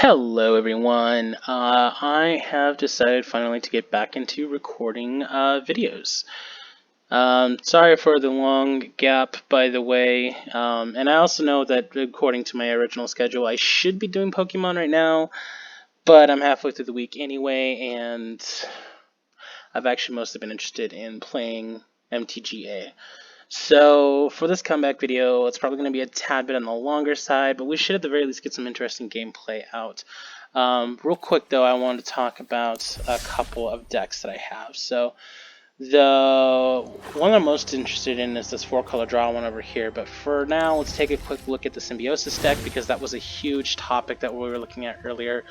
Hello everyone, I have decided finally to get back into recording videos. Sorry for the long gap, by the way, and I also know that according to my original schedule I should be doing Pokemon right now, but I'm halfway through the week anyway, and I've actually mostly been interested in playing MTGA. So for this comeback video, it's probably going to be a tad bit on the longer side, but we should at the very least get some interesting gameplay out. Real quick though, I wanted to talk about a couple of decks that I have. So the one I'm most interested in is this 4-color draw one over here, but for now let's take a quick look at the Symbiosis deck because that was a huge topic that we were looking at earlier.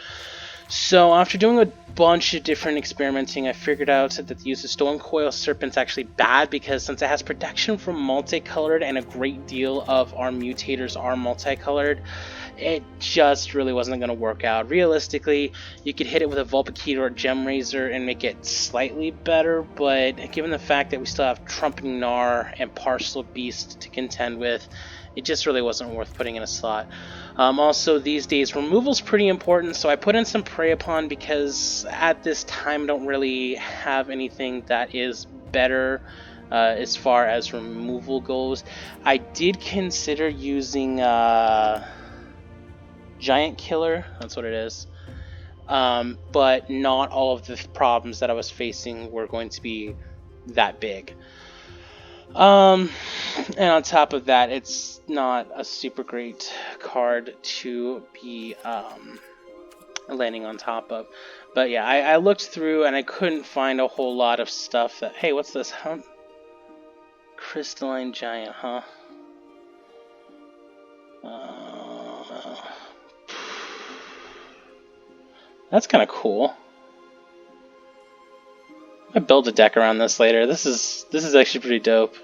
So after doing a bunch of different experimenting, I figured out that the use of Storm Coil Serpent's actually bad because since it has protection from multicolored and a great deal of our mutators are multicolored, it just really wasn't going to work out. Realistically, you could hit it with a Vulpikeet or a Gem Razor and make it slightly better, but given the fact that we still have Trumpeting Gnar and Parcel Beast to contend with, it just really wasn't worth putting in a slot. Also, these days, removal's pretty important, so I put in some Prey Upon because at this time I don't really have anything that is better as far as removal goes. I did consider using Giant Killer, that's what it is, but not all of the problems that I was facing were going to be that big. And on top of that, it's not a super great card to be landing on top of. But yeah, I looked through and I couldn't find a whole lot of stuff that... Hey, what's this? Huh? Crystalline Giant, huh? That's kind of cool. I build a deck around this later. This is actually pretty dope.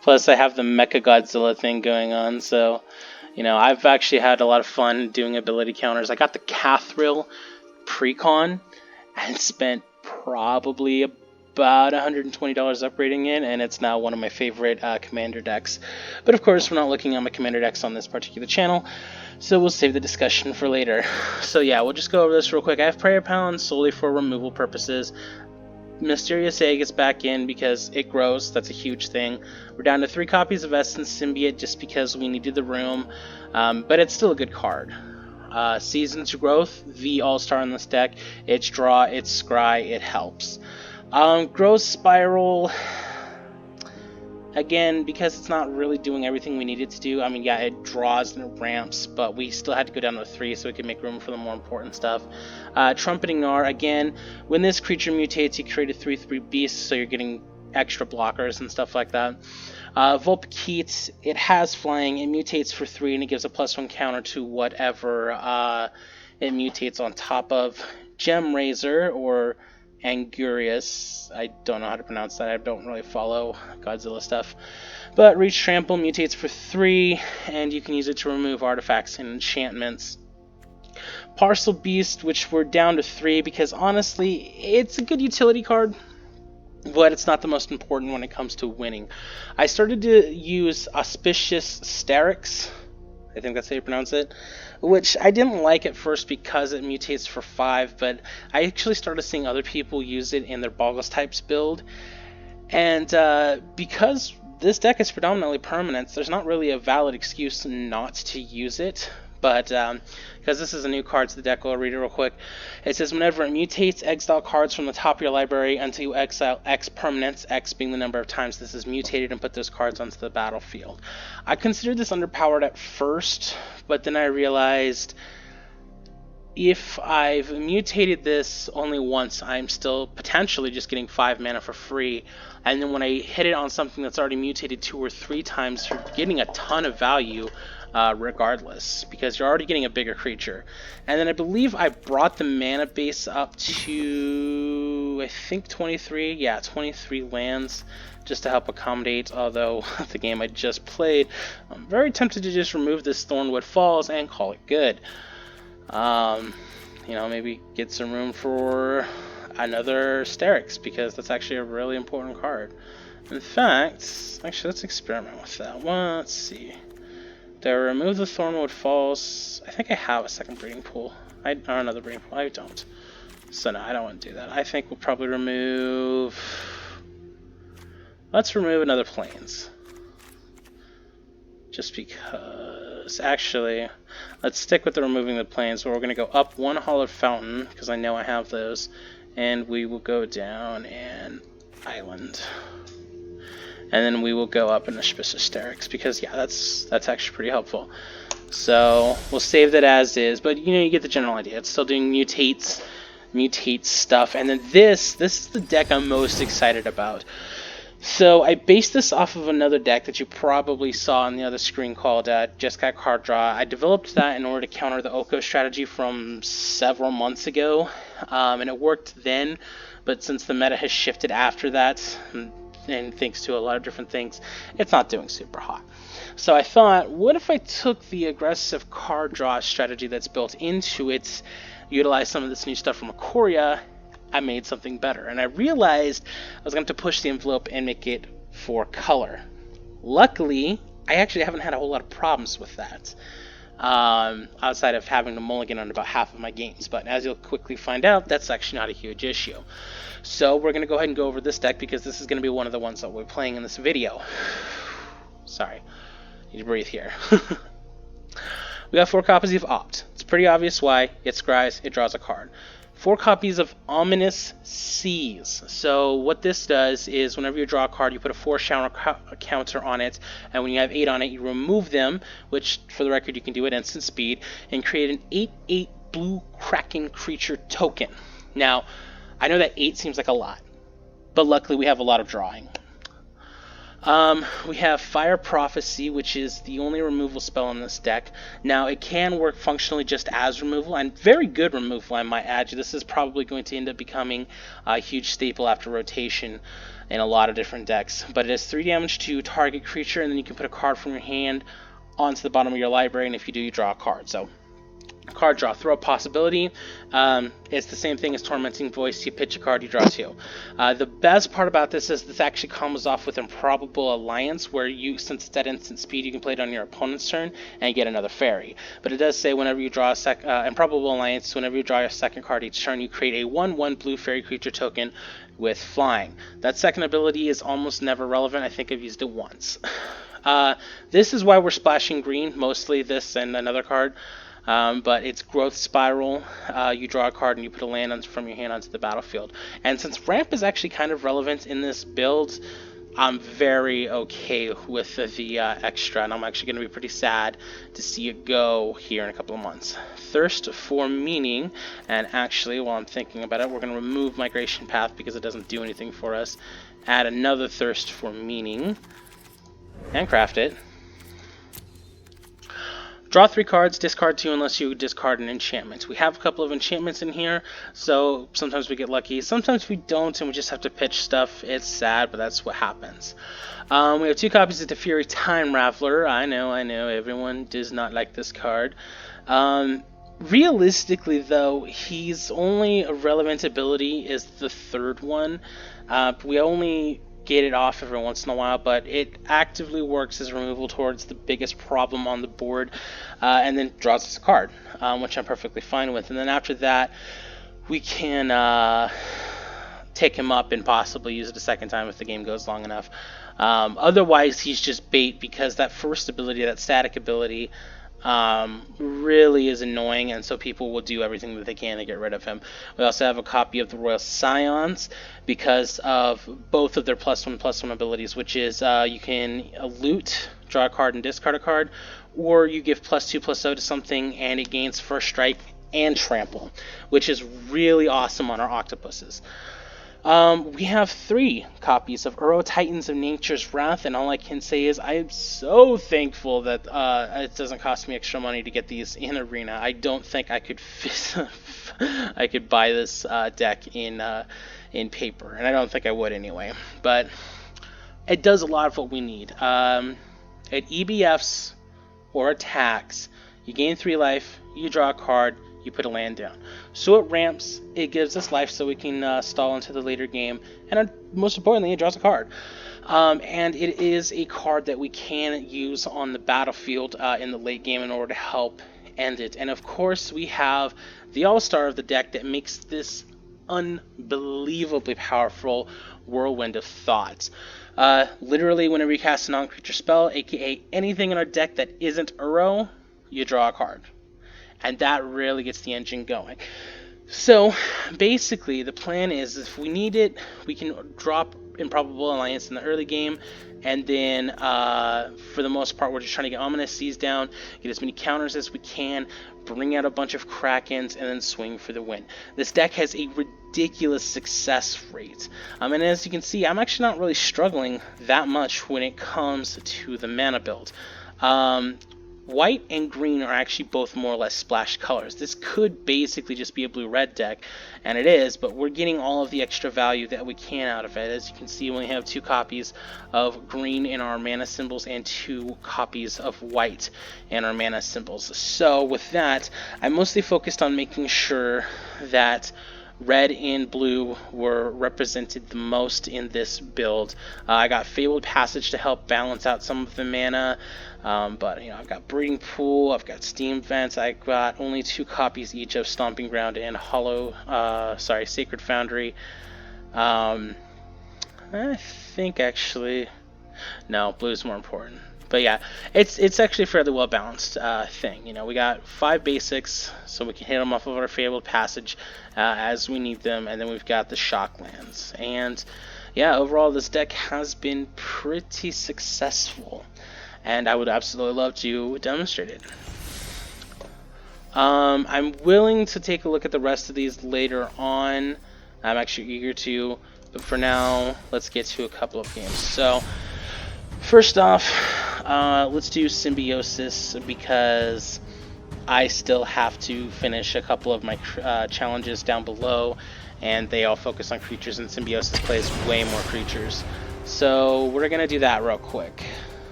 Plus, I have the Mecha Godzilla thing going on, so you know I've actually had a lot of fun doing ability counters. I got the Cathril Precon and spent probably about $120 upgrading it, and it's now one of my favorite commander decks. But of course, we're not looking at my commander decks on this particular channel, so we'll save the discussion for later. So yeah, we'll just go over this real quick. I have Prayer Pound solely for removal purposes. Mysterious Egg is back in because it grows. That's a huge thing. We're down to 3 copies of Essence Symbiote just because we needed the room, but it's still a good card. Seasons Growth, the all-star in this deck. It's draw, it's scry, it helps. Growth Spiral, again, because it's not really doing everything we need it to do. I mean, yeah, it draws and it ramps, but we still had to go down to 3 so we could make room for the more important stuff. Trumpeting Gnar, again, when this creature mutates, you create a 3/3 beast, so you're getting extra blockers and stuff like that. Vulpikeet, it has flying, it mutates for 3, and it gives a +1 counter to whatever it mutates on top of. Gem Razor, or Angurius, I don't know how to pronounce that, I don't really follow Godzilla stuff. But Reach Trample mutates for 3, and you can use it to remove artifacts and enchantments. Parcel Beast, which we're down to 3 because honestly, it's a good utility card, but it's not the most important when it comes to winning. I started to use Auspicious Sterix, I think that's how you pronounce it, which I didn't like at first because it mutates for 5, but I actually started seeing other people use it in their Boggles types build, and because this deck is predominantly permanents, there's not really a valid excuse not to use it. But because this is a new card to the deck, I'll read it real quick. It says, whenever it mutates, exile cards from the top of your library until you exile X permanents, X being the number of times this is mutated, and put those cards onto the battlefield. I considered this underpowered at first, but then I realized if I've mutated this only once, I'm still potentially just getting 5 mana for free. And then when I hit it on something that's already mutated 2 or 3 times, you're getting a ton of value regardless, because you're already getting a bigger creature. And then I believe I brought the mana base up to, I think 23, yeah, 23 lands, just to help accommodate, although the game I just played, I'm very tempted to just remove this Thornwood Falls and call it good. You know, maybe get some room for another Sterix, because that's actually a really important card. In fact, actually, let's experiment with that one. Let's see. Do I remove the Thornwood Falls? I think I have a second breeding pool. Or another breeding pool. I don't. So no, I don't want to do that. I think we'll probably remove... Let's remove another Plains. Just because... Actually, let's stick with the removing the Plains, where we're going to go up one Hollowed Fountain, because I know I have those, and we will go down an Island. And then we will go up in Hysterics, because yeah, that's actually pretty helpful. So we'll save that as is, but you know, you get the general idea. It's still doing mutates stuff. And then this is the deck I'm most excited about. So I based this off of another deck that you probably saw on the other screen called Just Got Card Draw. I developed that in order to counter the Oko strategy from several months ago, and it worked then, but since the meta has shifted after that, and thanks to a lot of different things, it's not doing super hot. So I thought, what if I took the aggressive card draw strategy that's built into it, utilized some of this new stuff from Ikoria, I made something better. And I realized I was going to push the envelope and make it 4 color. Luckily, I actually haven't had a whole lot of problems with that, outside of having to mulligan on about half of my games. But as you'll quickly find out, that's actually not a huge issue. So we're going to go ahead and go over this deck, because this is going to be one of the ones that we're playing in this video. Sorry. Need to breathe here. We got 4 copies of Opt. It's pretty obvious why. It scries, it draws a card. 4 copies of Ominous Seas. So what this does is whenever you draw a card, you put a 4 counter on it, and when you have 8 on it, you remove them, which for the record you can do at instant speed, and create an 8/8 blue Kraken creature token. Now, I know that 8 seems like a lot, but luckily we have a lot of drawing. We have Fire Prophecy, which is the only removal spell in this deck. Now, it can work functionally just as removal, and very good removal, I might add. This is probably going to end up becoming a huge staple after rotation in a lot of different decks. But it does 3 damage to target creature, and then you can put a card from your hand onto the bottom of your library, and if you do, you draw a card. So, card draw, throw a possibility. It's the same thing as Tormenting Voice. You pitch a card, you draw 2. The best part about this is this actually comes off with Improbable Alliance, where you, since it's at instant speed, you can play it on your opponent's turn and get another fairy. But it does say whenever you draw a Improbable Alliance, whenever you draw your second card each turn, you create a 1/1 blue fairy creature token with flying. That second ability is almost never relevant. I think I've used it once. This is why we're splashing green, mostly this and another card. But it's Growth Spiral. You draw a card and you put a land from your hand onto the battlefield. And since ramp is actually kind of relevant in this build, I'm very okay with the extra, and I'm actually going to be pretty sad to see it go here in a couple of months. Thirst for Meaning, and actually, while I'm thinking about it, we're going to remove Migration Path because it doesn't do anything for us. Add another Thirst for Meaning, and craft it. Draw 3 cards, discard 2 unless you discard an enchantment. We have a couple of enchantments in here, so sometimes we get lucky, sometimes we don't, and we just have to pitch stuff. It's sad, but that's what happens. We have 2 copies of the Fury Time Raveler. I know, everyone does not like this card. Realistically, though, he's only a relevant ability is the 3rd one. We only get it off every once in a while, but it actively works as removal towards the biggest problem on the board, and then draws us a card, which I'm perfectly fine with. And then after that, we can take him up and possibly use it a second time if the game goes long enough. Otherwise, he's just bait, because that first ability, that static ability, really is annoying, and so people will do everything that they can to get rid of him. We also have a copy of the Royal Scions because of both of their +1/+1 abilities, which is you can loot, draw a card, and discard a card, or you give +2/+0 to something and it gains First Strike and Trample, which is really awesome on our octopuses. We have 3 copies of Uro Titans of Nature's Wrath, and all I can say is I am so thankful that it doesn't cost me extra money to get these in Arena. I don't think I could I could buy this deck in paper, and I don't think I would anyway. But it does a lot of what we need. It EBFs or attacks. You gain 3 life, you draw a card, you put a land down. So it ramps, it gives us life so we can stall into the later game, and most importantly, it draws a card. And it is a card that we can use on the battlefield in the late game in order to help end it. And of course, we have the all-star of the deck that makes this unbelievably powerful Whirlwind of Thought. Literally, whenever you cast a non-creature spell, aka anything in our deck that isn't Uro, you draw a card. And that really gets the engine going. So, basically, the plan is if we need it, we can drop Improbable Alliance in the early game, and then, for the most part, we're just trying to get Ominous Seas down, get as many counters as we can, bring out a bunch of Krakens, and then swing for the win. This deck has a ridiculous success rate, and as you can see, I'm actually not really struggling that much when it comes to the mana build. White and green are actually both more or less splash colors. This could basically just be a blue-red deck, and it is, but we're getting all of the extra value that we can out of it. As you can see, we only have 2 copies of green in our mana symbols and 2 copies of white in our mana symbols. So with that, I'm mostly focused on making sure that red and blue were represented the most in this build. I got Fabled Passage to help balance out some of the mana, but I've got Breeding Pool, I've got Steam Vents, I got only 2 copies each of Stomping Ground and Sacred Foundry. I think actually, no, blue's more important. But yeah, it's actually a fairly well balanced thing. We got 5 basics, so we can hit them off of our Fabled Passage as we need them, and then we've got the shock lands. And yeah, overall this deck has been pretty successful, and I would absolutely love to demonstrate it. I'm willing to take a look at the rest of these later on. I'm actually eager to, but for now, let's get to a couple of games. So first off, let's do Symbiosis because I still have to finish a couple of my challenges down below, and they all focus on creatures, and Symbiosis plays way more creatures. So we're going to do that real quick.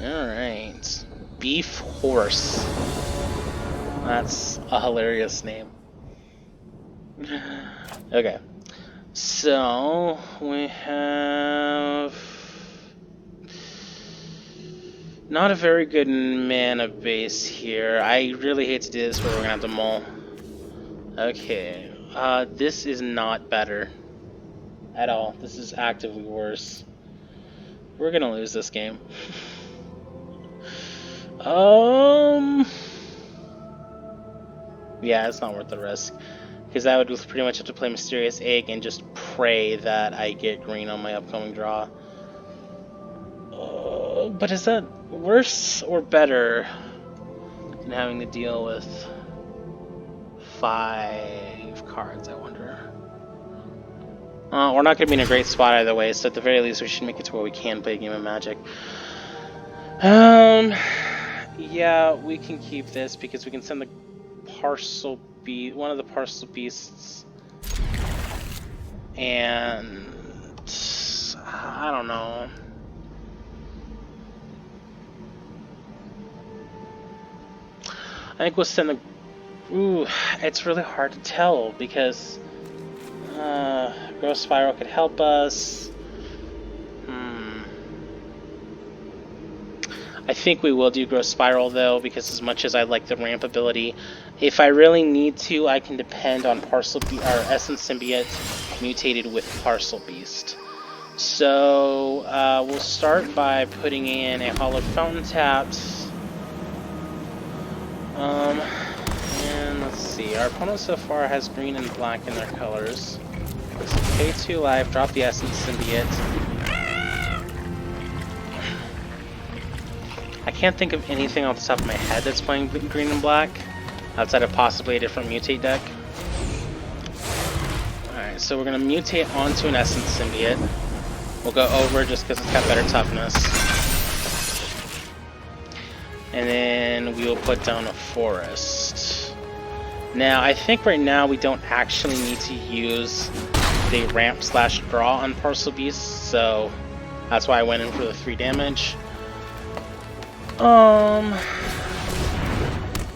Alright, Beef Horse. That's a hilarious name. Okay, so we have not a very good mana base here. I really hate to do this, but we're gonna have to mull. Okay, this is not better at all. This is actively worse. We're gonna lose this game. Yeah, it's not worth the risk. Because I would pretty much have to play Mysterious Egg and just pray that I get green on my upcoming draw. But is that worse or better than having to deal with 5 cards, I wonder? We're not going to be in a great spot either way, so at the very least we should make it to where we can play a game of Magic. Yeah, we can keep this because we can send the one of the parcel beasts, and I don't know. I think we'll send the. Ooh, it's really hard to tell because Growth Spiral could help us. I think we will do Growth Spiral though, because as much as I like the ramp ability, if I really need to, I can depend on Essence Symbiote mutated with Parcel Beast. So we'll start by putting in a Hallowed Fountain tapped. And let's see, our opponent so far has green and black in their colors. So pay 2 life, drop the Essence Symbiote. I can't think of anything off the top of my head that's playing green and black, outside of possibly a different mutate deck. Alright, so we're going to mutate onto an Essence Symbiote. We'll go over just because it's got better toughness. And then we will put down a Forest. Now, I think right now we don't actually need to use the ramp/draw on Parcel Beast, so that's why I went in for the 3 damage.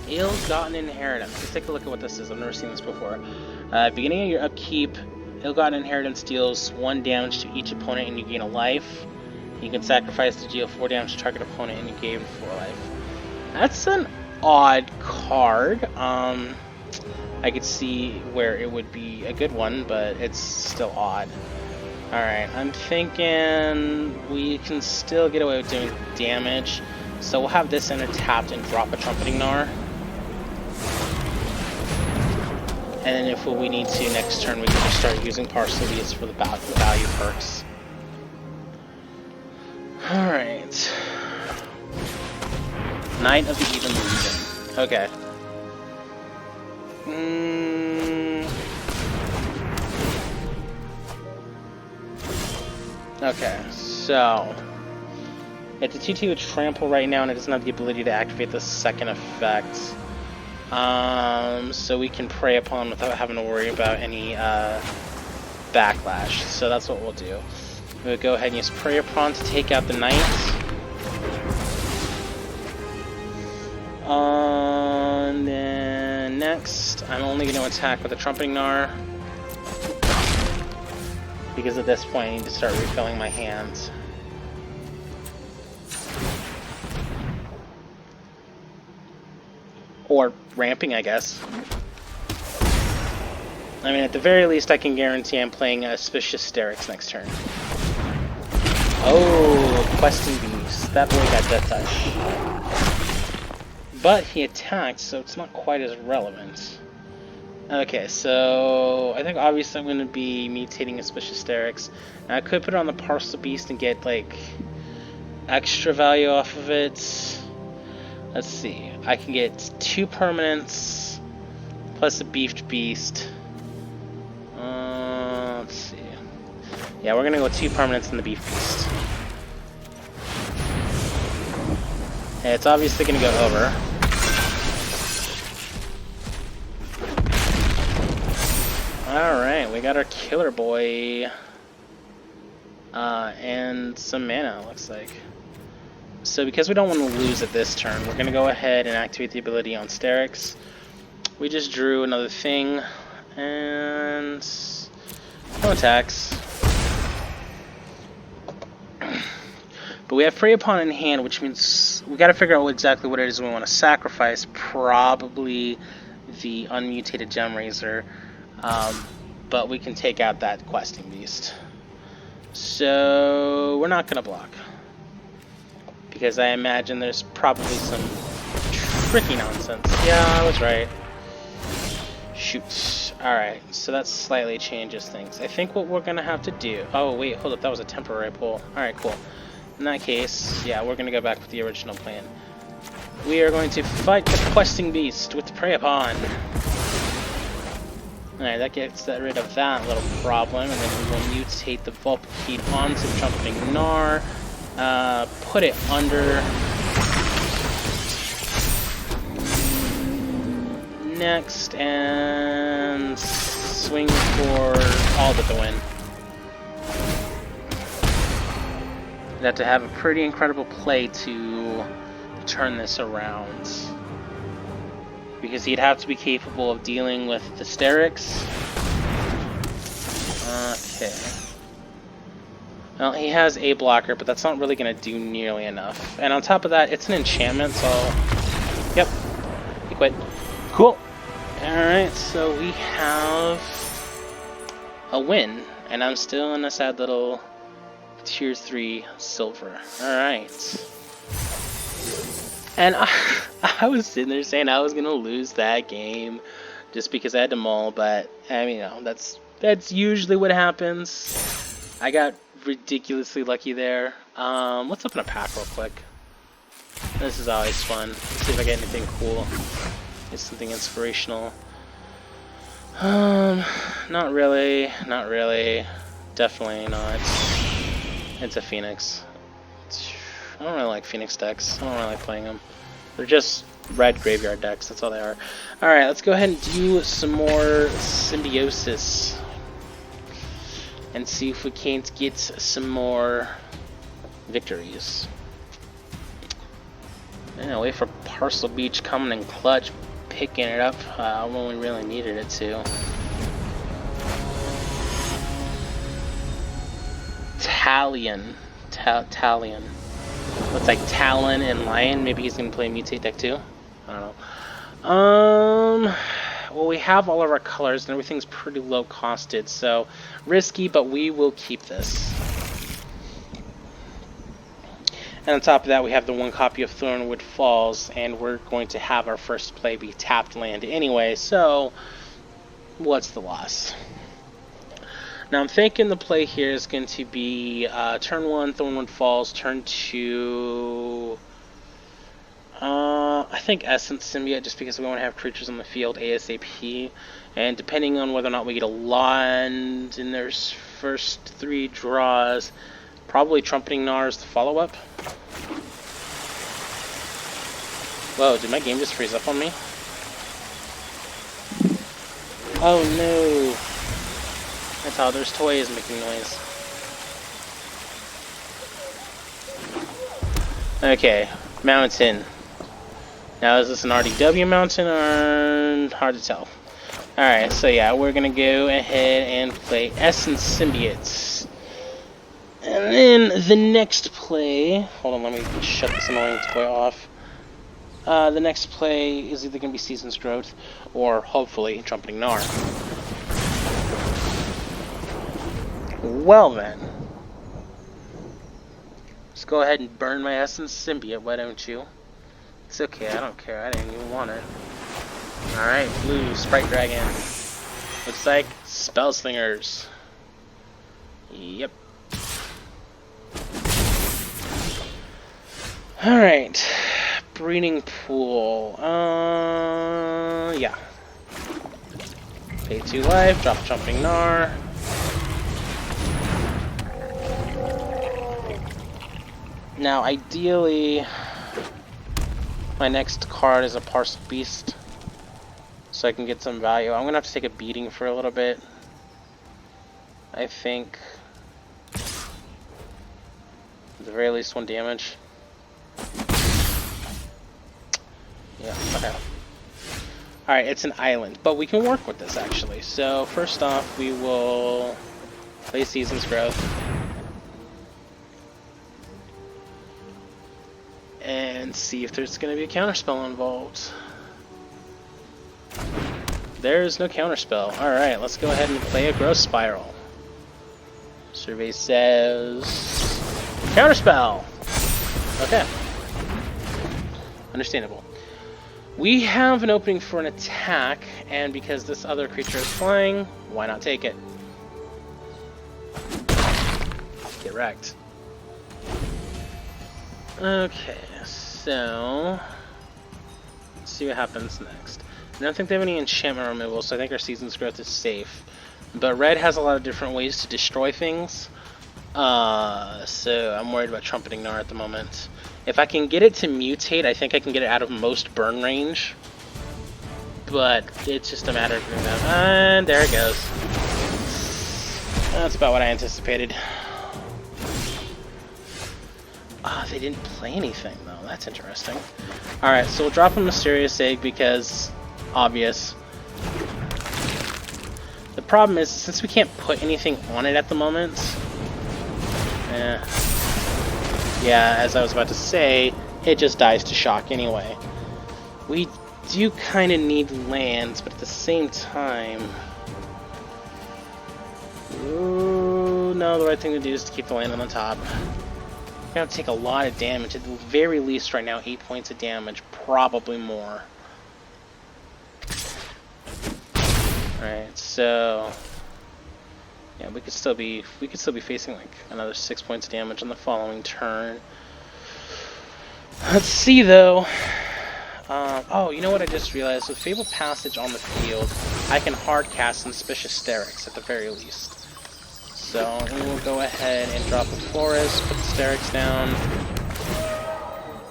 Ill-gotten inheritance. Let's take a look at what this is. I've never seen this before. Beginning of your upkeep, ill-gotten inheritance deals 1 damage to each opponent and you gain a life. You can sacrifice to deal 4 damage to target opponent and you gain 4 life. That's an odd card. I could see where it would be a good one, but it's still odd. Alright, I'm thinking we can still get away with doing damage. So we'll have this enter tapped and drop a Trumpeting Gnar. And then if we need to next turn, we can just start using Partial Beast for the value perks. Alright. Knight of the Even Legion. Okay. Okay, so it's a 2/2 with Trample right now, and it doesn't have the ability to activate the second effect. So we can prey upon without having to worry about any backlash. So that's what we'll do. We'll go ahead and use Prey Upon to take out the Knight. And then next, I'm only going to attack with a Trumpeting Gnar. Because at this point I need to start refilling my hands. Or ramping, I guess. I mean, at the very least I can guarantee I'm playing Auspicious Sterix next turn. Oh, Questing Beast. That boy got Death Touch. But he attacked, so it's not quite as relevant. Okay, so I think obviously I'm going to be mutating Auspicious Sterix. Now I could put it on the Parcel Beast and get, like, extra value off of it. Let's see. I can get 2 permanents plus a Beefed Beast. Let's see. Yeah, we're going to go with 2 permanents and the Beefed Beast. Yeah, it's obviously going to go over. Alright, we got our killer boy. And some mana, it looks like. So because we don't want to lose it this turn, we're going to go ahead and activate the ability on Sterix. We just drew another thing. And no attacks. But we have Prey Upon in hand, which means we got to figure out exactly what it is we want to sacrifice. Probably the unmutated Gem Razor. But we can take out that Questing Beast. So we're not going to block. Because I imagine there's probably some tricky nonsense. Yeah, I was right. Shoot. Alright, so that slightly changes things. I think what we're going to have to do... Oh, wait, hold up, that was a temporary pull. Alright, cool. In that case, yeah, we're going to go back with the original plan. We are going to fight the Questing Beast with Prey Upon. Alright, that gets rid of that little problem, and then we will mutate the Vulpikeed onto the Trumpeting Gnar. Put it under. Next, and swing for all but the win. You'd have to have a pretty incredible play to turn this around. Because he'd have to be capable of dealing with the Sterix. Okay. Well, he has a blocker, but that's not really going to do nearly enough. And on top of that, it's an enchantment, so... Yep. He quit. Cool. Alright, so we have a win. And I'm still in a sad little Tier 3 silver. Alright. And I was sitting there saying I was going to lose that game just because I had to mull, but, I mean, you know, that's usually what happens. I got ridiculously lucky there. Let's open a pack real quick. This is always fun. Let's see if I get anything cool. Get something inspirational. Not really. Not really. Definitely not. It's a Phoenix. I don't really like Phoenix decks. I don't really like playing them. They're just red graveyard decks. That's all they are. Alright, let's go ahead and do some more Symbiosis. And see if we can't get some more victories. Yeah, wait for Parcel Beach coming in clutch, picking it up when we really needed it to. Talion. Looks like Talon and Lion. Maybe he's gonna play Mutate deck too. I don't know. Well, we have all of our colors and everything's pretty low costed, so risky, but we will keep this. And on top of that, we have the one copy of Thornwood Falls, and we're going to have our first play be tapped land anyway, so what's the loss? Now I'm thinking the play here is going to be turn 1, Thornwood Falls, turn 2, I think Essence Symbiote, just because we want to have creatures on the field ASAP, and depending on whether or not we get a Lond in their first 3 draws, probably Trumpeting Gnar is the follow-up. Whoa, did my game just freeze up on me? Oh no! That's how there's toys making noise. Okay, mountain. Now is this an RDW mountain or hard to tell? Alright, so yeah, we're gonna go ahead and play Essence Symbiotes. And then the next play, hold on, let me shut this annoying toy off. The next play is either going to be Season's Growth or hopefully Trumpeting Gnar. Well then, let's go ahead and burn my Essence Symbiote, why don't you? It's okay, I don't care, I didn't even want it. Alright, blue Sprite Dragon. Looks like Spellslingers. Yep. Alright, breeding pool. Yeah. Pay 2 life, drop Trumpeting Gnar. Now, ideally, my next card is a Parcel Beast, so I can get some value. I'm gonna have to take a beating for a little bit, I think. At the very least, 1 damage. Yeah, okay. Alright, it's an island, but we can work with this actually. So, first off, we will play Season's Growth. And see if there's going to be a counterspell involved. There's no counterspell. Alright, let's go ahead and play a Growth Spiral. Survey says counterspell! Okay. Understandable. We have an opening for an attack, and because this other creature is flying, why not take it? Get wrecked. Okay, so let's see what happens next. I don't think they have any enchantment removal, so I think our Season's Growth is safe. But red has a lot of different ways to destroy things, so I'm worried about Trumpeting Gnar at the moment. If I can get it to mutate, I think I can get it out of most burn range. But it's just a matter of doing that. And there it goes. That's about what I anticipated. Ah, they didn't play anything though. That's interesting. Alright, so we'll drop a Mysterious Egg because obvious. The problem is, since we can't put anything on it at the moment, yeah, as I was about to say, it just dies to shock anyway. We do kind of need lands, but at the same time... Ooh, no, the right thing to do is to keep the land on the top. We're going to take a lot of damage, at the very least right now, 8 points of damage, probably more. Alright, so... yeah, we could still be facing like another 6 points of damage on the following turn. Let's see though. Oh, you know what I just realized? With Fabled Passage on the field, I can hard cast Suspicious Sterix at the very least. So we will go ahead and drop a Forest, put the Sterix down,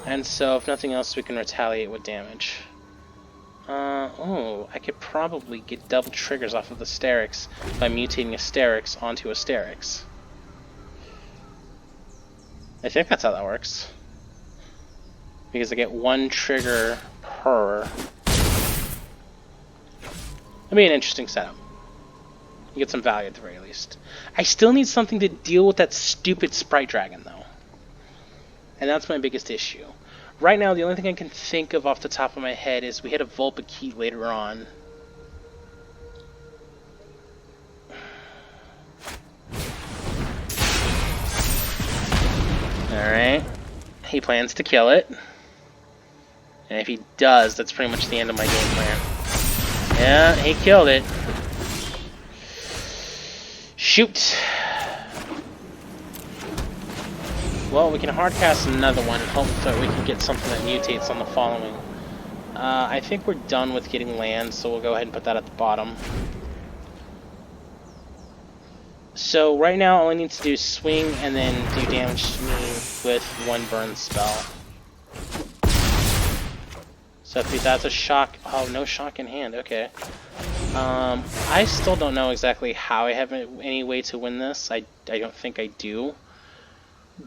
and so if nothing else, we can retaliate with damage. Oh, I could probably get double triggers off of the Sterix by mutating a Sterix onto a Sterix. I think that's how that works. because I get 1 trigger per. That'd be an interesting setup. You get some value at the very least. I still need something to deal with that stupid Sprite Dragon, though. And that's my biggest issue. Right now, the only thing I can think of off the top of my head is we hit a Vulpikeet later on. Alright. He plans to kill it. And if he does, that's pretty much the end of my game plan. Yeah, he killed it. Shoot! Well, we can hardcast another one and hope that we can get something that mutates on the following. I think we're done with getting land, so we'll go ahead and put that at the bottom. So right now, all I need to do is swing and then do damage to me with 1 burn spell. So if that's a shock... Oh, no shock in hand. Okay. I still don't know exactly how I have any way to win this. I don't think I do.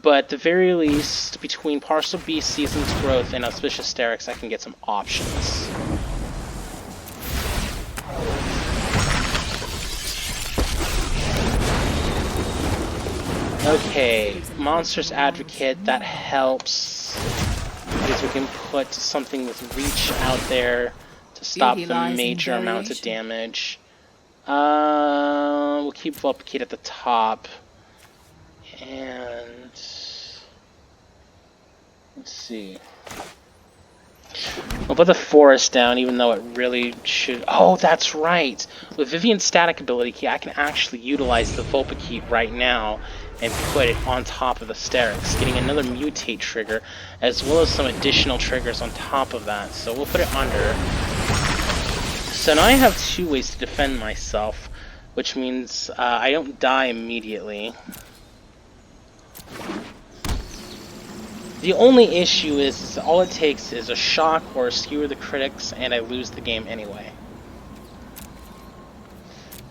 But at the very least, between Partial Beast, Season's Growth, and Auspicious Sterix, I can get some options. Okay, Monstrous Advocate, that helps. Because we can put something with Reach out there to stop the major amounts of damage. We'll keep Vulpikeet at the top. And let's see. We'll put the Forest down, even though it really should... Oh, that's right! With Vivian's static ability key, I can actually utilize the Vulpikeet right now and put it on top of the Sterix, getting another Mutate trigger, as well as some additional triggers on top of that. So we'll put it under. So now I have 2 ways to defend myself, which means I don't die immediately. The only issue is all it takes is a shock or a skewer the critics, and I lose the game anyway.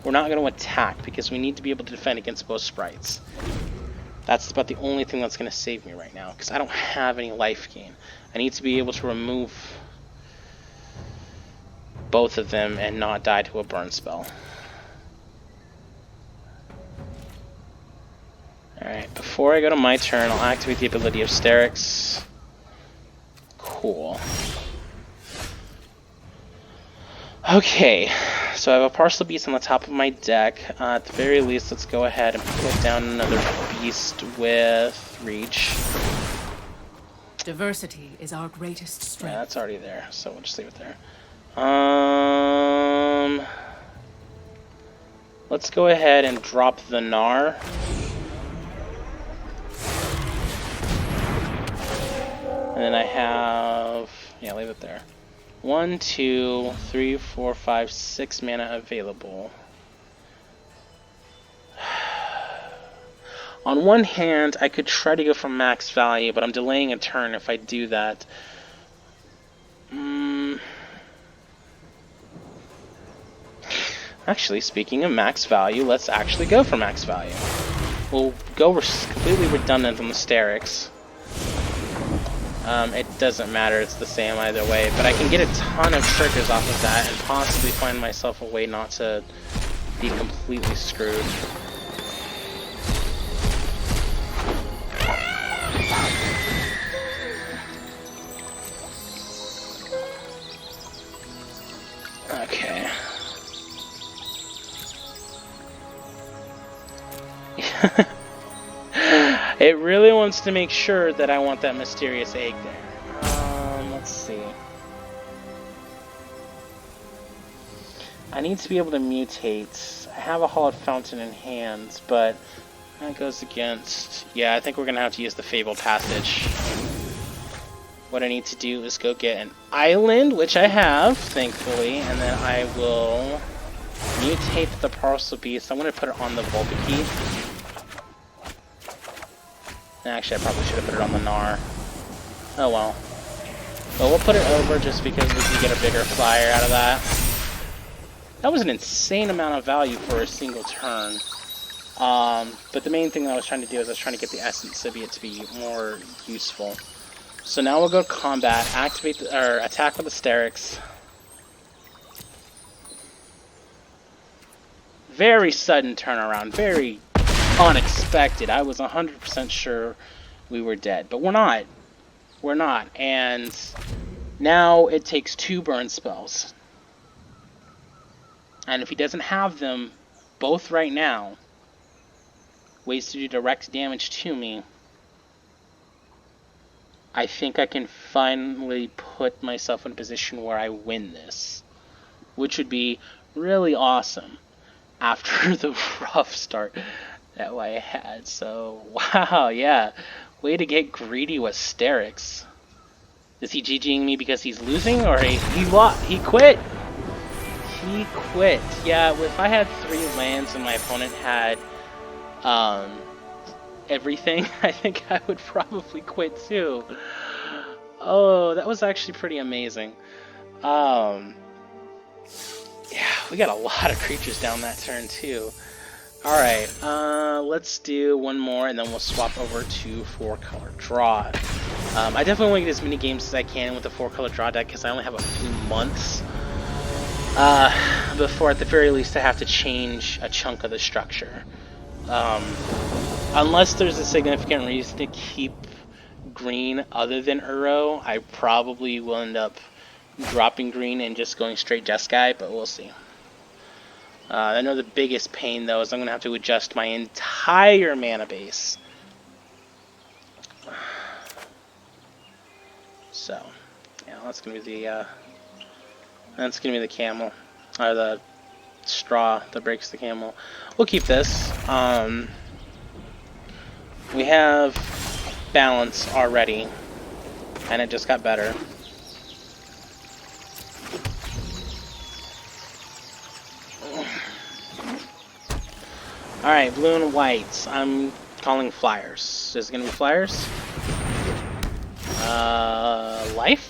We're not going to attack because we need to be able to defend against both sprites. That's about the only thing that's going to save me right now, because I don't have any life gain. I need to be able to remove both of them and not die to a burn spell. Alright, before I go to my turn, I'll activate the ability of Sterix. Cool. Okay, so I have a Partial Beast on the top of my deck. At the very least, let's go ahead and put down another Beast with Reach. Diversity is our greatest strength. Yeah, that's already there, so we'll just leave it there. Let's go ahead and drop the Gnar. And then I have... Yeah, leave it there. 1, 2, 3, 4, 5, 6 mana available. On one hand, I could try to go for max value, but I'm delaying a turn if I do that. Actually, speaking of max value, let's actually go for max value. We'll go completely redundant on the Sterix. It doesn't matter, it's the same either way, but I can get a ton of triggers off of that and possibly find myself a way not to be completely screwed. Okay. It really wants to make sure that I want that mysterious egg there. Let's see. I need to be able to mutate. I have a Hollowed Fountain in hand, but that goes against... Yeah, I think we're going to have to use the Fabled Passage. What I need to do is go get an island, which I have, thankfully, and then I will mutate the Partial Beast. I'm going to put it on the Vulpikeet. Actually, I probably should have put it on the Gnar. Oh well. But we'll put it over just because we can get a bigger flyer out of that. That was an insane amount of value for a single turn. But the main thing that I was trying to do is I was trying to get the Essence Symbiote to be more useful. So now we'll go to combat, activate or attack with the Sterix. Very sudden turnaround, very unexpected. I was 100% sure we were dead, but we're not. We're not, and now it takes 2 burn spells. And if he doesn't have them both right now, ways to do direct damage to me, I think I can finally put myself in a position where I win this, which would be really awesome after the rough start that I had. So, wow, yeah, way to get greedy with Sterix. Is he GGing me because he's losing, or he quit? He quit. Yeah, if I had 3 lands and my opponent had everything, I think I would probably quit too. Oh, that was actually pretty amazing. Yeah, we got a lot of creatures down that turn too. Alright, let's do one more and then we'll swap over to 4-color draw. I definitely want to get as many games as I can with the 4-color draw deck because I only have a few months before at the very least I have to change a chunk of the structure. Unless there's a significant reason to keep green other than Uro, I probably will end up dropping green and just going straight Jeskai, but we'll see. I know the biggest pain though is I'm going to have to adjust my entire mana base. So, yeah, that's going to be the camel, or the straw that breaks the camel. We'll keep this. We have balance already, and it just got better. Alright, blue and white. I'm calling flyers. Is it going to be flyers? Life?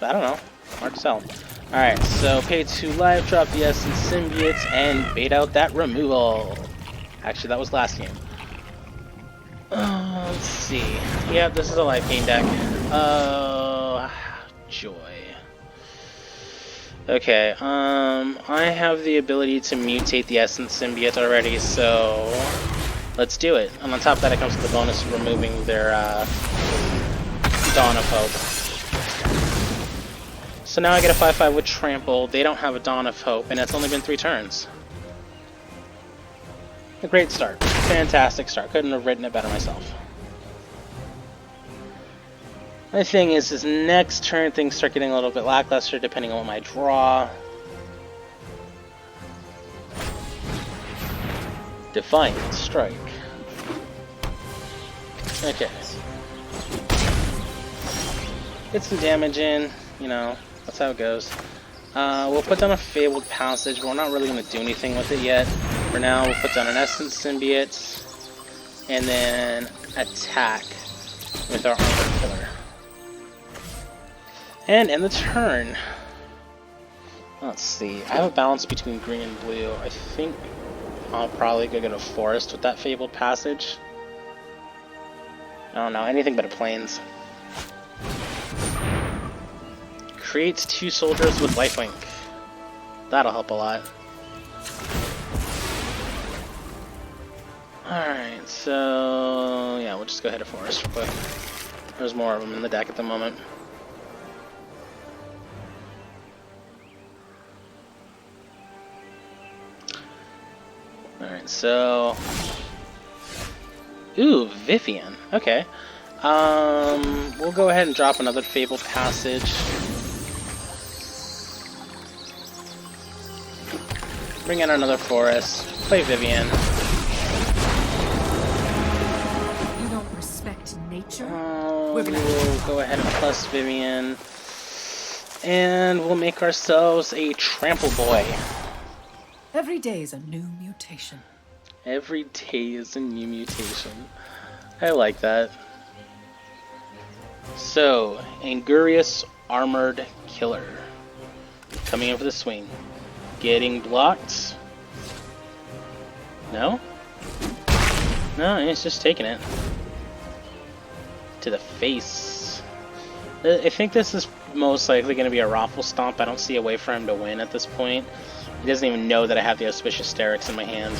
I don't know. Hard to tell. Alright, so pay 2 life, drop the Essence Symbiotes, and bait out that removal. Actually, that was last game. Let's see. Yeah, this is a life gain deck. Joy. Okay, I have the ability to mutate the Essence Symbiote already, so let's do it. And on top of that, it comes with the bonus of removing their Dawn of Hope. So now I get a 5/5 with Trample. They don't have a Dawn of Hope, and it's only been 3 turns. A great start. Fantastic start. Couldn't have written it better myself. The thing is next turn things start getting a little bit lackluster depending on what my draw. Defiant Strike. Okay. Get some damage in, you know, that's how it goes. We'll put down a Fabled Passage, but we're not really going to do anything with it yet. For now, we'll put down an Essence Symbiote, and then attack with our Armor Killer. And end the turn. Let's see, I have a balance between green and blue. I think I'll probably go get a Forest with that Fabled Passage. I don't know, anything but a Plains. Creates 2 soldiers with lifelink. That'll help a lot. Alright, so yeah, we'll just go hit a Forest real quick. There's more of them in the deck at the moment. Alright, so ooh, Vivian. Okay. We'll go ahead and drop another Fabled Passage. Bring in another Forest. Play Vivian. You don't respect nature? We'll go ahead and plus Vivian. And we'll make ourselves a Trample Boy. Every day is a new mutation. Every day is a new mutation. I like that. So, Angurious Armored Killer. Coming in for the swing. Getting blocked. No? No, it's just taking it. To the face. I think this is most likely going to be a Raffle Stomp. I don't see a way for him to win at this point. He doesn't even know that I have the Auspicious Sterix in my hand.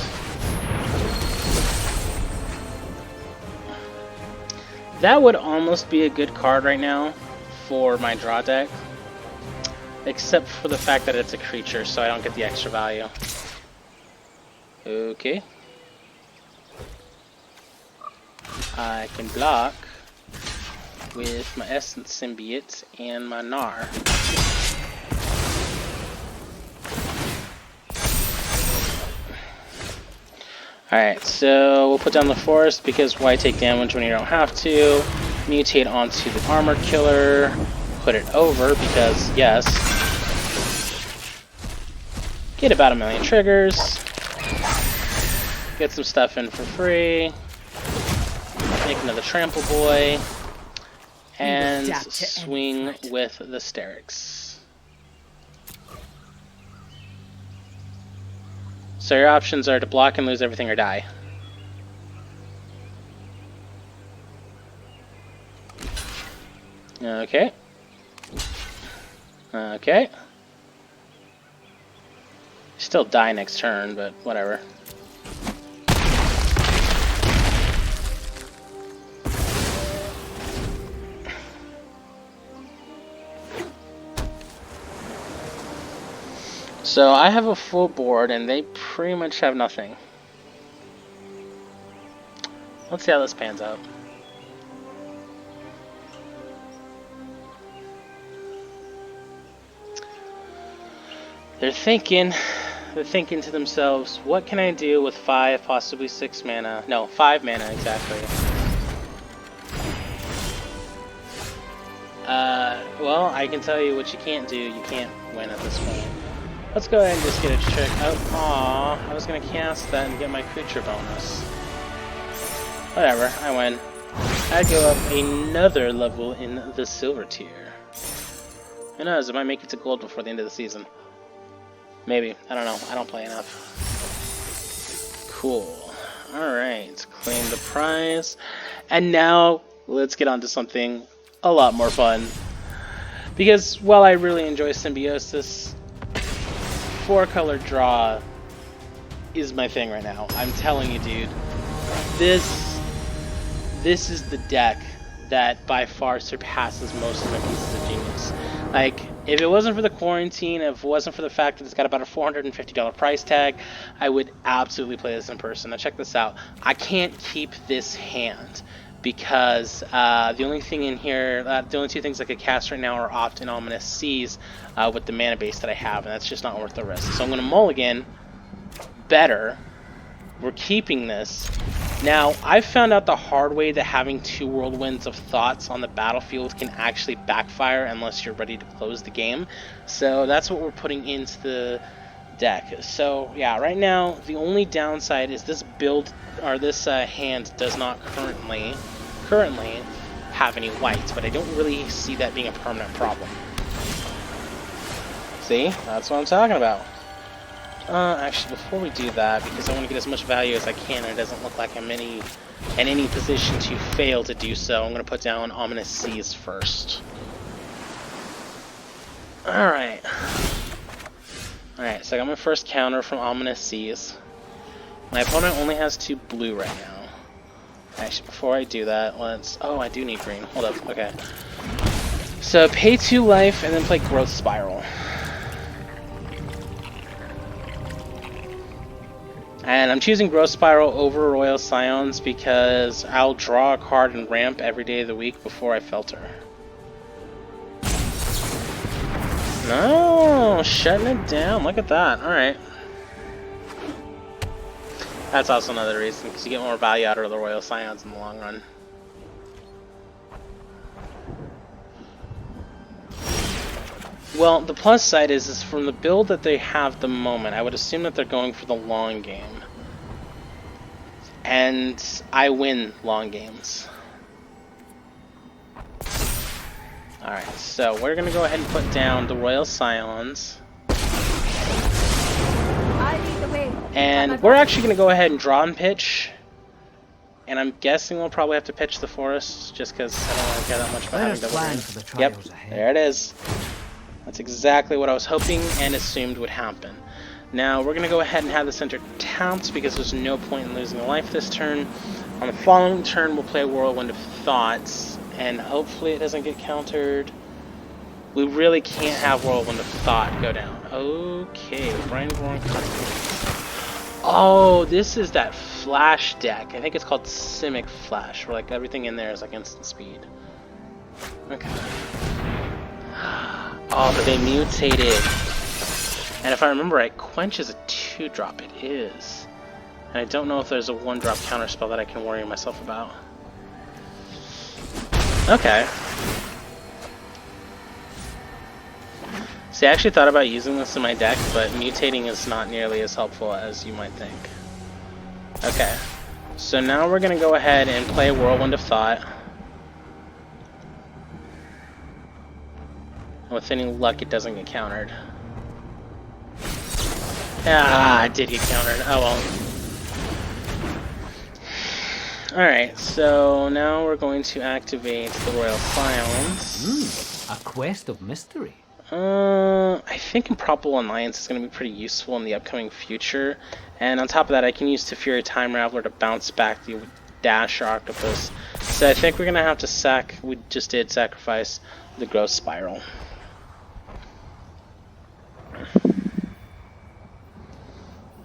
That would almost be a good card right now for my draw deck. Except for the fact that it's a creature, so I don't get the extra value. Okay. I can block with my Essence Symbiote and my Gnar. Alright, so we'll put down the Forest because why take damage when you don't have to? Mutate onto the Armor Killer. Put it over because, yes. Get about 1 million triggers. Get some stuff in for free. Make another Trample Boy. And swing with the Sterix. So your options are to block and lose everything or die. Okay. Okay. Still die next turn, but whatever. So I have a full board and they pretty much have nothing. Let's see how this pans out. They're thinking to themselves, what can I do with 5, possibly 6 mana? No, 5 mana exactly. Well, I can tell you what you can't do. You can't win at this point. Let's go ahead and just get a trick. Oh, aw, I was gonna cast that and get my creature bonus. Whatever, I win. I go up another level in the silver tier. Who knows, it might make it to gold before the end of the season. Maybe, I don't know, I don't play enough. Cool. Alright, claim the prize. And now, let's get on to something a lot more fun. Because while I really enjoy Symbiosis, 4-color draw is my thing right now. I'm telling you, dude. This is the deck that by far surpasses most of my pieces of genius. Like, if it wasn't for the quarantine, if it wasn't for the fact that it's got about a $450 price tag, I would absolutely play this in person. Now check this out. I can't keep this hand because the only thing in here, the only 2 things I could cast right now are Opt and Ominous Seas with the mana base that I have, and that's just not worth the risk. So I'm going to mulligan. Better. We're keeping this. Now, I've found out the hard way that having 2 Whirlwinds of Thoughts on the battlefield can actually backfire unless you're ready to close the game. So that's what we're putting into the deck. So yeah, right now the only downside is this build, or this hand does not currently have any whites, but I don't really see that being a permanent problem. See, that's what I'm talking about. Actually, before we do that, because I want to get as much value as I can, and it doesn't look like I'm in any position to fail to do so, I'm going to put down Ominous Seas first. Alright. Alright, so I got my first counter from Ominous Seas. My opponent only has 2 blue right now. Actually, before I do that, let's... Oh, I do need green. Hold up, okay. So, pay 2 life and then play Growth Spiral. And I'm choosing Growth Spiral over Royal Scions because I'll draw a card and ramp every day of the week before I filter. No, shutting it down. Look at that. Alright. That's also another reason, because you get more value out of the Royal Scions in the long run. Well, the plus side is from the build that they have at the moment, I would assume that they're going for the long game. And I win long games. Alright, so we're going to go ahead and put down the Royal Scions. And we're actually going to go ahead and draw and pitch. and I'm guessing we'll probably have to pitch the forest, just because I don't really care that much about Let having us double plan green. for the Yep, trials ahead. there it is. That's exactly what I was hoping and assumed would happen. Now we're going to go ahead and have the center tapped because there's no point in losing a life this turn. On the following turn we'll play Whirlwind of Thoughts, and hopefully it doesn't get countered. We really can't have Whirlwind of Thought go down. Okay, Brian Goron cutting. Oh, this is that Flash deck. I think it's called Simic Flash, where like everything in there is like instant speed. Okay. Oh, but they mutated. And if I remember right, Quench is a 2-drop. It is. And I don't know if there's a 1-drop counterspell that I can worry myself about. Okay. See, I actually thought about using this in my deck, but mutating is not nearly as helpful as you might think. Okay. So now we're going to go ahead and play Whirlwind of Thought. With any luck, it doesn't get countered. Ah, it did get countered. Oh well. Alright, so now we're going to activate the Royal Scions. A quest of mystery. I think Improbable Alliance is going to be pretty useful in the upcoming future. And on top of that, I can use Teferi Time Raveler to bounce back the Dasher Octopus. So I think we're going to have to we just did sacrifice the Growth Spiral.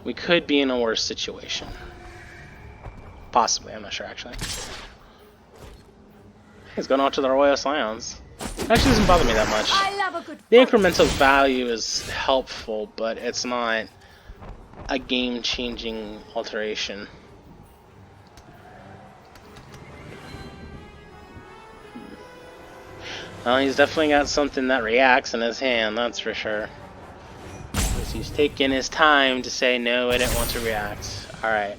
We could be in a worse situation. Possibly, I'm not sure actually. He's going out to the Royal Scions. Actually doesn't bother me that much. I love a good The fight. incremental value is helpful, but it's not a game-changing alteration. Well, he's definitely got something that reacts in his hand, that's for sure. He's taking his time to say, no, I didn't want to react. Alright,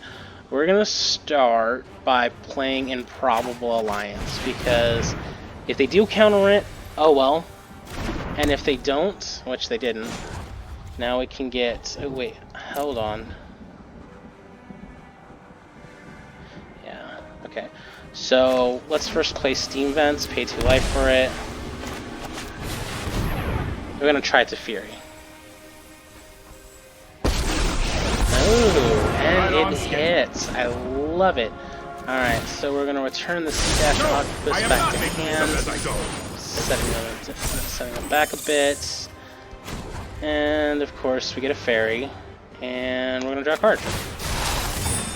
we're going to start by playing Improbable Alliance, because if they do counter it, oh well. And if they don't, which they didn't, now we can get... Oh wait, hold on. Yeah, okay. So, let's first play Steam Vents, pay 2 life for it. We're going to try Teferi. Oh, and it hits. I love it. Alright, so we're going to return the Dasher Octopus back to hand. Setting them back a bit. And of course we get a fairy. And we're going to draw a card.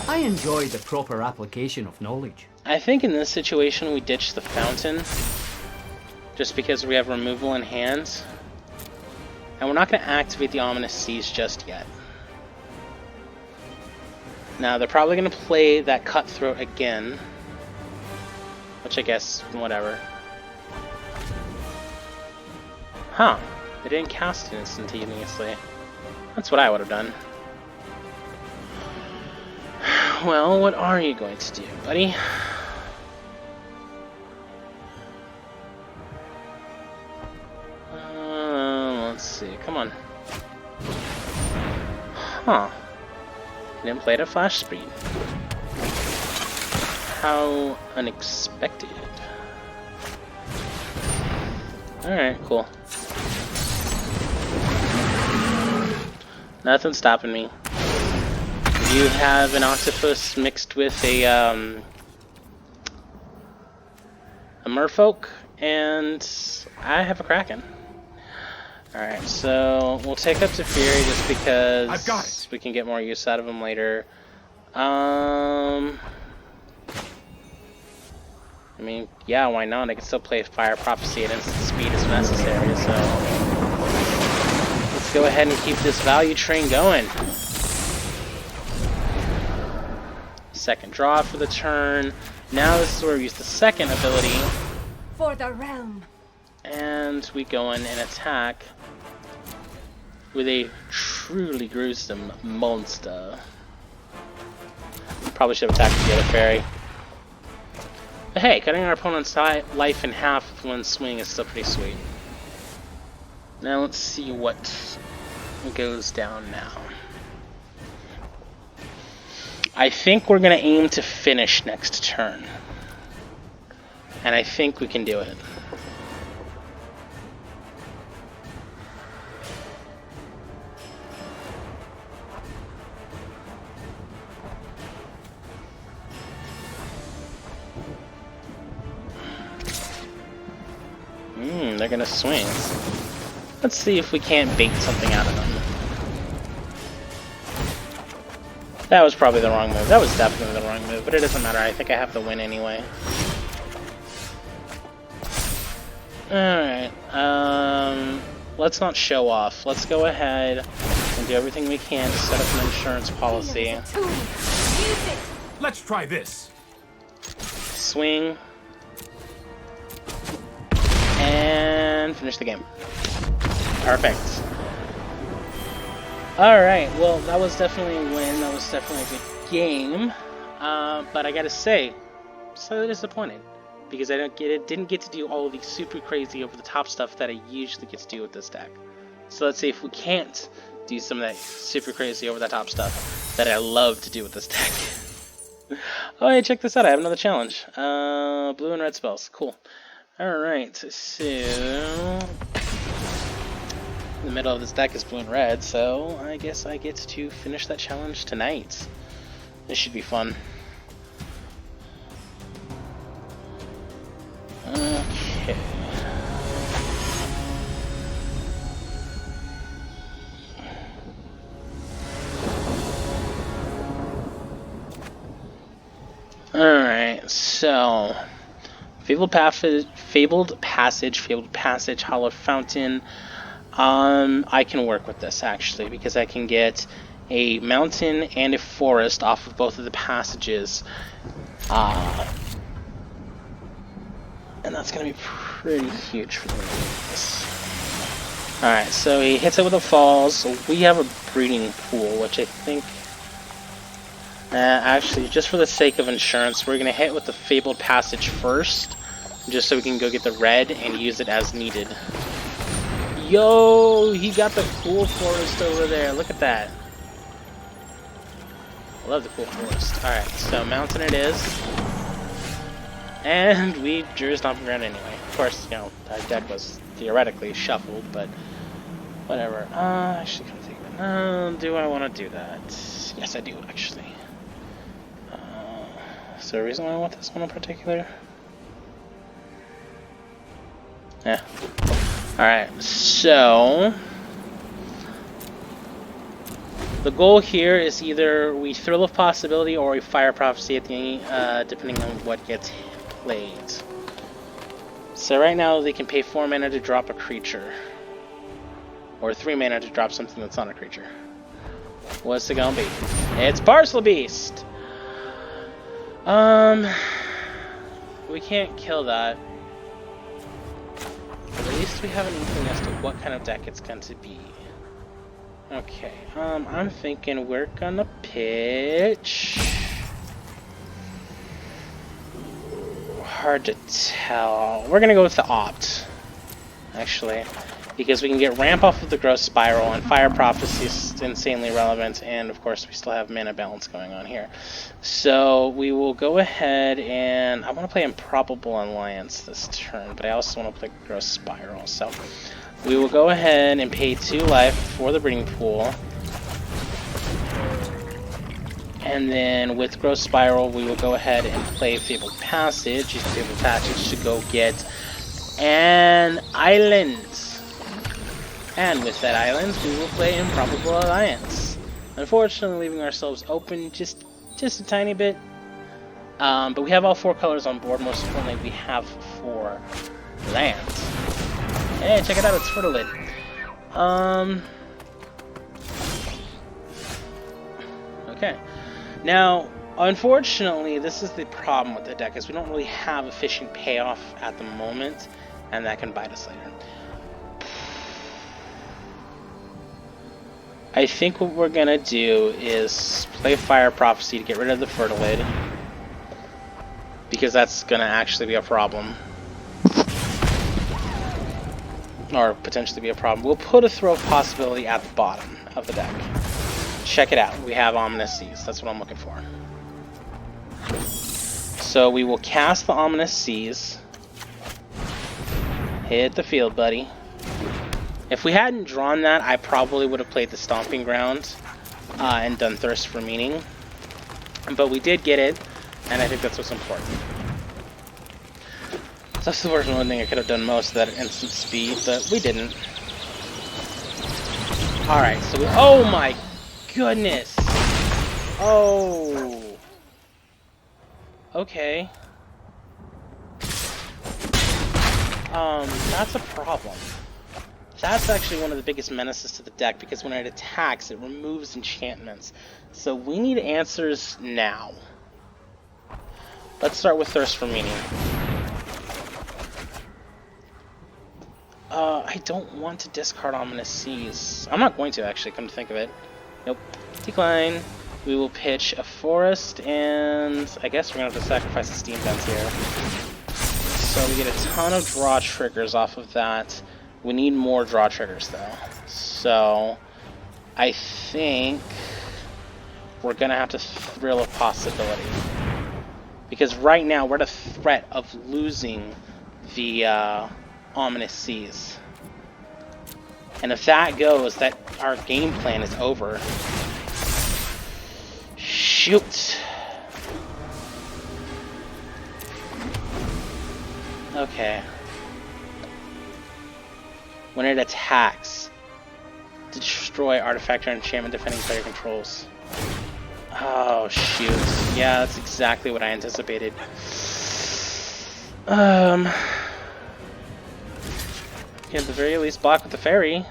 I enjoy the proper application of knowledge. I think in this situation we ditch the fountain. Just because we have removal in hand. And we're not going to activate the Ominous Seas just yet. Now, they're probably going to play that Cutthroat again. Which I guess, whatever. Huh. They didn't cast it instantaneously. That's what I would have done. Well, what are you going to do, buddy? Let's see. Come on. Huh. Didn't play it at flash speed. How unexpected. Alright, cool. Nothing's stopping me. You have an octopus mixed with a merfolk, and I have a kraken. Alright, so we'll take up Teferi just because we can get more use out of him later. I mean, yeah, why not? I can still play Fire Prophecy at instant speed if necessary, so let's go ahead and keep this value train going. Second draw for the turn. Now this is where we use the second ability. For the realm. And we go in and attack with a truly gruesome monster. Probably should have attacked the other fairy. But hey, cutting our opponent's life in half with one swing is still pretty sweet. Now let's see what goes down now. I think we're going to aim to finish next turn. And I think we can do it. They're going to swing. Let's see if we can't bait something out of them. That was probably the wrong move. That was definitely the wrong move, but it doesn't matter. I think I have to win anyway. Alright, let's not show off. Let's go ahead and do everything we can to set up an insurance policy. Let's try this. Swing. And finish the game. Perfect. Alright, well, that was definitely a win. That was definitely a good game. But I gotta say, slightly disappointed. Because I didn't get to do all of the super crazy over-the-top stuff that I usually get to do with this deck. So let's see if we can't do some of that super crazy over-the-top stuff that I love to do with this deck. Oh, hey, check this out. I have another challenge. Blue and red spells. Cool. Alright, so the middle of this deck is blue and red, so I guess I get to finish that challenge tonight. This should be fun. Okay. Alright, so Fabled Passage, Hollow Fountain. I can work with this actually because I can get a mountain and a forest off of both of the passages. And that's going to be pretty huge for me. Alright, so he hits it with a falls. So we have a breeding pool, which I think... actually, just for the sake of insurance, we're going to hit with the Fabled Passage first. Just so we can go get the red and use it as needed. Yo, he got the cool forest over there. Look at that. I love the cool forest. Alright, so mountain it is. And we drew Stomping Ground anyway. Of course, you know, that deck was theoretically shuffled, but whatever. Actually, can I take that? Do I want to do that? Yes, I do, actually. Is there a reason why I want this one in particular? Yeah. Alright, so the goal here is either we Thrill of Possibility or we Fire Prophecy at the depending on what gets played. So right now they can pay 4 mana to drop a creature. Or 3 mana to drop something that's not a creature. What's it gonna be? It's Parcel Beast! We can't kill that. But at least we have an inkling as to what kind of deck it's going to be. Okay, I'm thinking we're gonna pitch... Hard to tell. We're gonna go with the Opt, actually. Because we can get ramp off of the Growth Spiral, and Fire Prophecy is insanely relevant, and of course we still have mana balance going on here. So we will go ahead and... I want to play Improbable Alliance this turn, but I also want to play Growth Spiral. So we will go ahead and pay 2 life for the Breeding Pool. And then with Growth Spiral, we will go ahead and play Fabled Passage. Use Fabled Passage to go get an island. And with that island, we will play Improbable Alliance. Unfortunately, leaving ourselves open just a tiny bit. But we have all 4 colors on board. Most importantly, we have 4 lands. Hey, check it out, it's Fertilid. Okay. Now, unfortunately, this is the problem with the deck, is we don't really have efficient payoff at the moment, and that can bite us later. I think what we're gonna do is play Fire Prophecy to get rid of the Fertilid, because that's gonna actually be a problem. Or potentially be a problem. We'll put a Throw of Possibility at the bottom of the deck. Check it out. We have Ominous Seas. That's what I'm looking for. So we will cast the Ominous Seas. Hit the field, buddy. If we hadn't drawn that, I probably would have played the Stomping Ground and done Thirst for Meaning. But we did get it, and I think that's what's important. So that's the worst one thing I could have done most of that at instant speed, but we didn't. Alright, so we... Oh my goodness! Oh... Okay. That's a problem. That's actually one of the biggest menaces to the deck, because when it attacks, it removes enchantments. So we need answers now. Let's start with Thirst for Meaning. I don't want to discard Ominous Seas. I'm not going to, actually, come to think of it. Nope. Decline. We will pitch a Forest, and I guess we're going to have to sacrifice the Steam Vents here. So we get a ton of draw triggers off of that. We need more draw triggers, though. So I think we're going to have to thrill a possibility. Because right now, we're at a threat of losing the Ominous Seas. And if that goes, that our game plan is over. Shoot! Okay. When it attacks, destroy artifact or enchantment defending player controls. Oh, shoot. Yeah, that's exactly what I anticipated. At the very least, block with the fairy.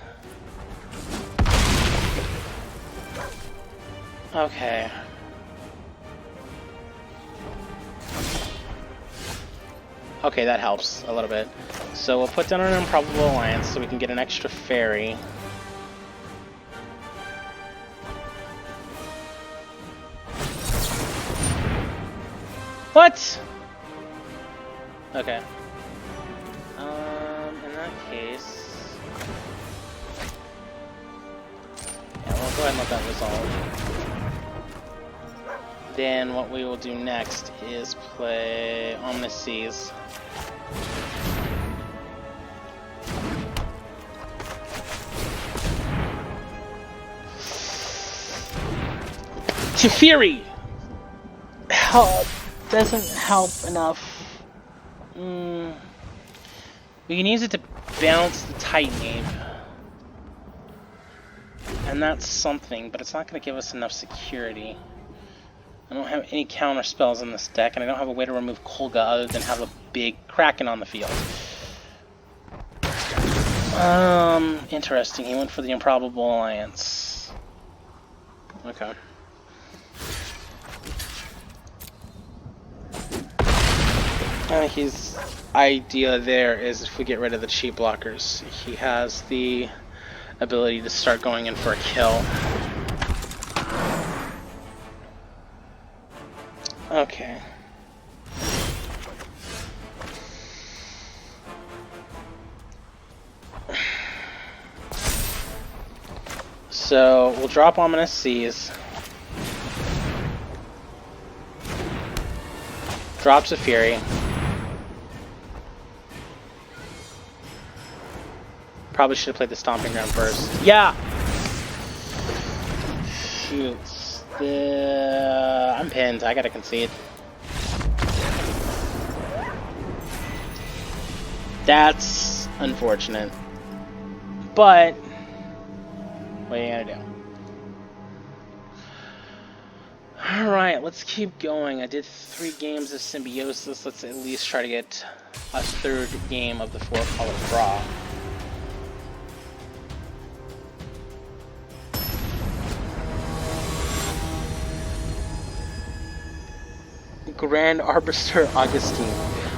Okay. Okay, that helps a little bit. So we'll put down an Improbable Alliance so we can get an extra fairy. What? Okay. In that case... yeah, we'll go ahead and let that resolve. Then what we will do next is play Ominous Seas. Teferi! Doesn't help enough. We can use it to bounce the Titan Ape. And that's something, but it's not going to give us enough security. I don't have any counter spells in this deck, and I don't have a way to remove Kolga other than have a big Kraken on the field. Interesting. He went for the Improbable Alliance. Okay. His idea there is if we get rid of the cheap blockers, he has the ability to start going in for a kill. Okay. So we'll drop Ominous Seas. Drops a Fury. Probably should have played the Stomping Ground first. Yeah! Shoot. I'm pinned. I gotta concede. That's unfortunate. But, what are you gonna do? Alright, let's keep going. I did 3 games of Symbiosis. Let's at least try to get a 3rd game of the 4-color draw. Grand Arbiter Augustine,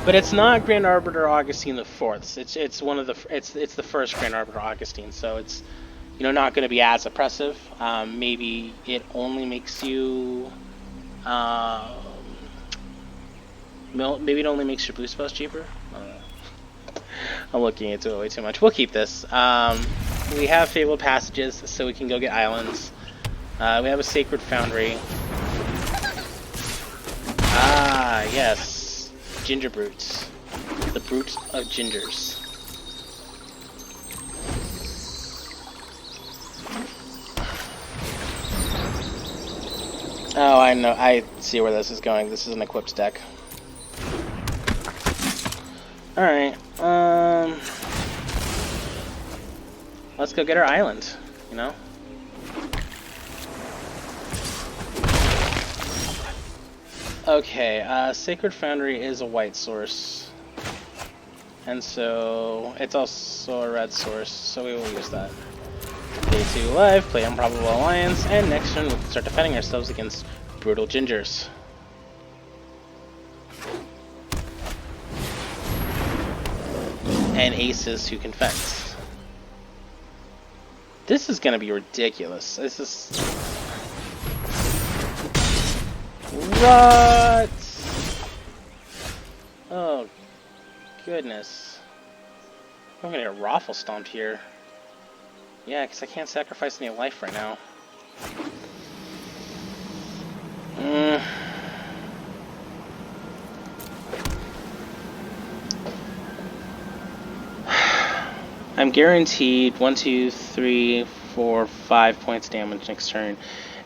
but it's not Grand Arbiter Augustine the Fourth. It's one of the it's the first Grand Arbiter Augustine, so it's not going to be as oppressive. Maybe it only makes you maybe it only makes your blue spells cheaper. I don't know. I'm looking into it way too much. We'll keep this. We have Fabled Passages, so we can go get islands. We have a Sacred Foundry. Ah, yes. Ginger Brutes. The Brute of Gingers. Oh, I know. I see where this is going. This is an equipped deck. Alright, let's go get our island, you know? Okay, Sacred Foundry is a white source. And so, it's also a red source, so we will use that. Day 2 live, play Improbable Alliance, and next turn we can start defending ourselves against Brutal Gingers. And aces who can fence. This is gonna be ridiculous. This is... What? Oh, goodness. I'm gonna get raffle stomped here. Yeah, because I can't sacrifice any life right now. I'm guaranteed 1, 2, 3, 4, 5 points damage next turn,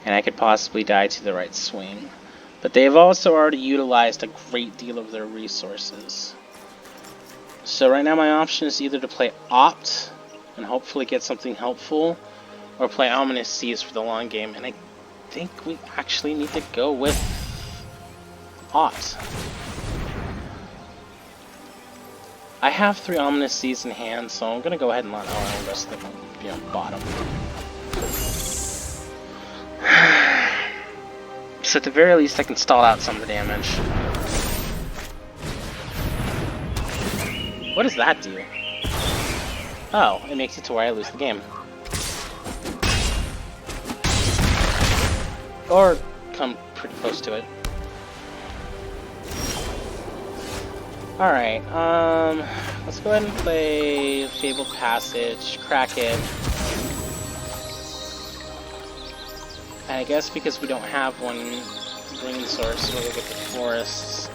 and I could possibly die to the right swing. But they have also already utilized a great deal of their resources. So right now my option is either to play Opt and hopefully get something helpful, or play Ominous Seas for the long game, and I think we actually need to go with Opt. I have 3 Ominous Seas in hand, so I'm gonna go ahead and let our rest of the bottom. So at the very least I can stall out some of the damage. What does that do? Oh, it makes it to where I lose the game. Or come pretty close to it. Alright, let's go ahead and play Fabled Passage, crack it. And I guess because we don't have one green source, we'll get the forests.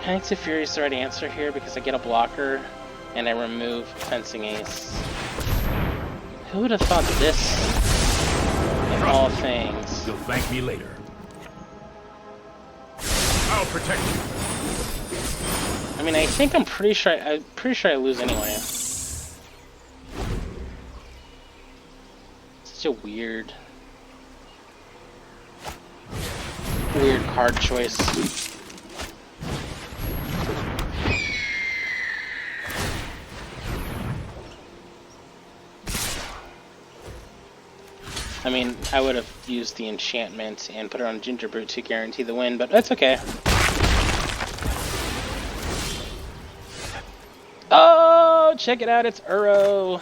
Panics of Fury is the right answer here because I get a blocker and I remove Fencing Ace. Who would have thought this? In all things. You'll thank me later. I'll protect you. I mean, I think I'm pretty sure I lose anyway. Such a weird card choice. I mean, I would have used the enchantment and put it on Ginger Brute to guarantee the win, but that's okay. Oh, check it out, it's Uro.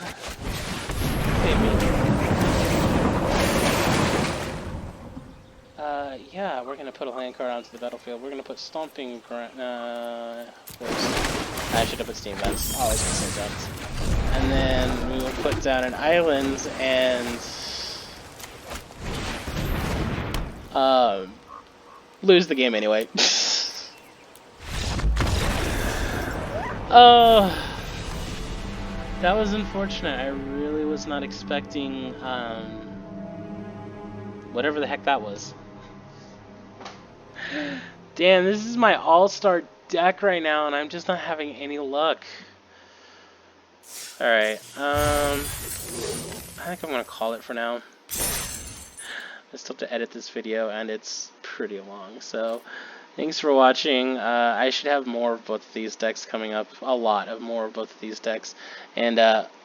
Yeah, we're gonna put a land card onto the battlefield. We're gonna put Stomping I should have put Steam Vents. Always put Steam Vents. And then we will put down an island and lose the game anyway. That was unfortunate. I really was not expecting whatever the heck that was. Damn, this is my all-star deck right now and I'm just not having any luck. Alright, I think I'm gonna call it for now. I still have to edit this video, and it's pretty long, so thanks for watching. I should have more of both of these decks coming up, a lot of more of both of these decks, and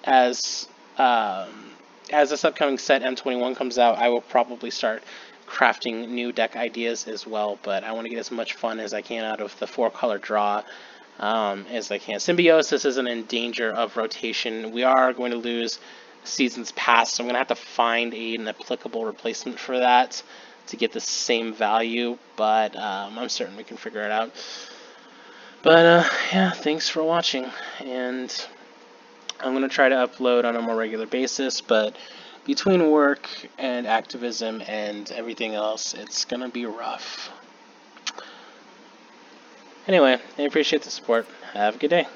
as this upcoming set M21 comes out, I will probably start crafting new deck ideas as well, but I want to get as much fun as I can out of the 4-color draw as I can. Symbiosis isn't in danger of rotation. We are going to lose Seasons Past, so I'm going to have to find an applicable replacement for that to get the same value, but I'm certain we can figure it out. But yeah, thanks for watching, and I'm going to try to upload on a more regular basis, but between work and activism and everything else, it's gonna be rough. Anyway, I appreciate the support. Have a good day.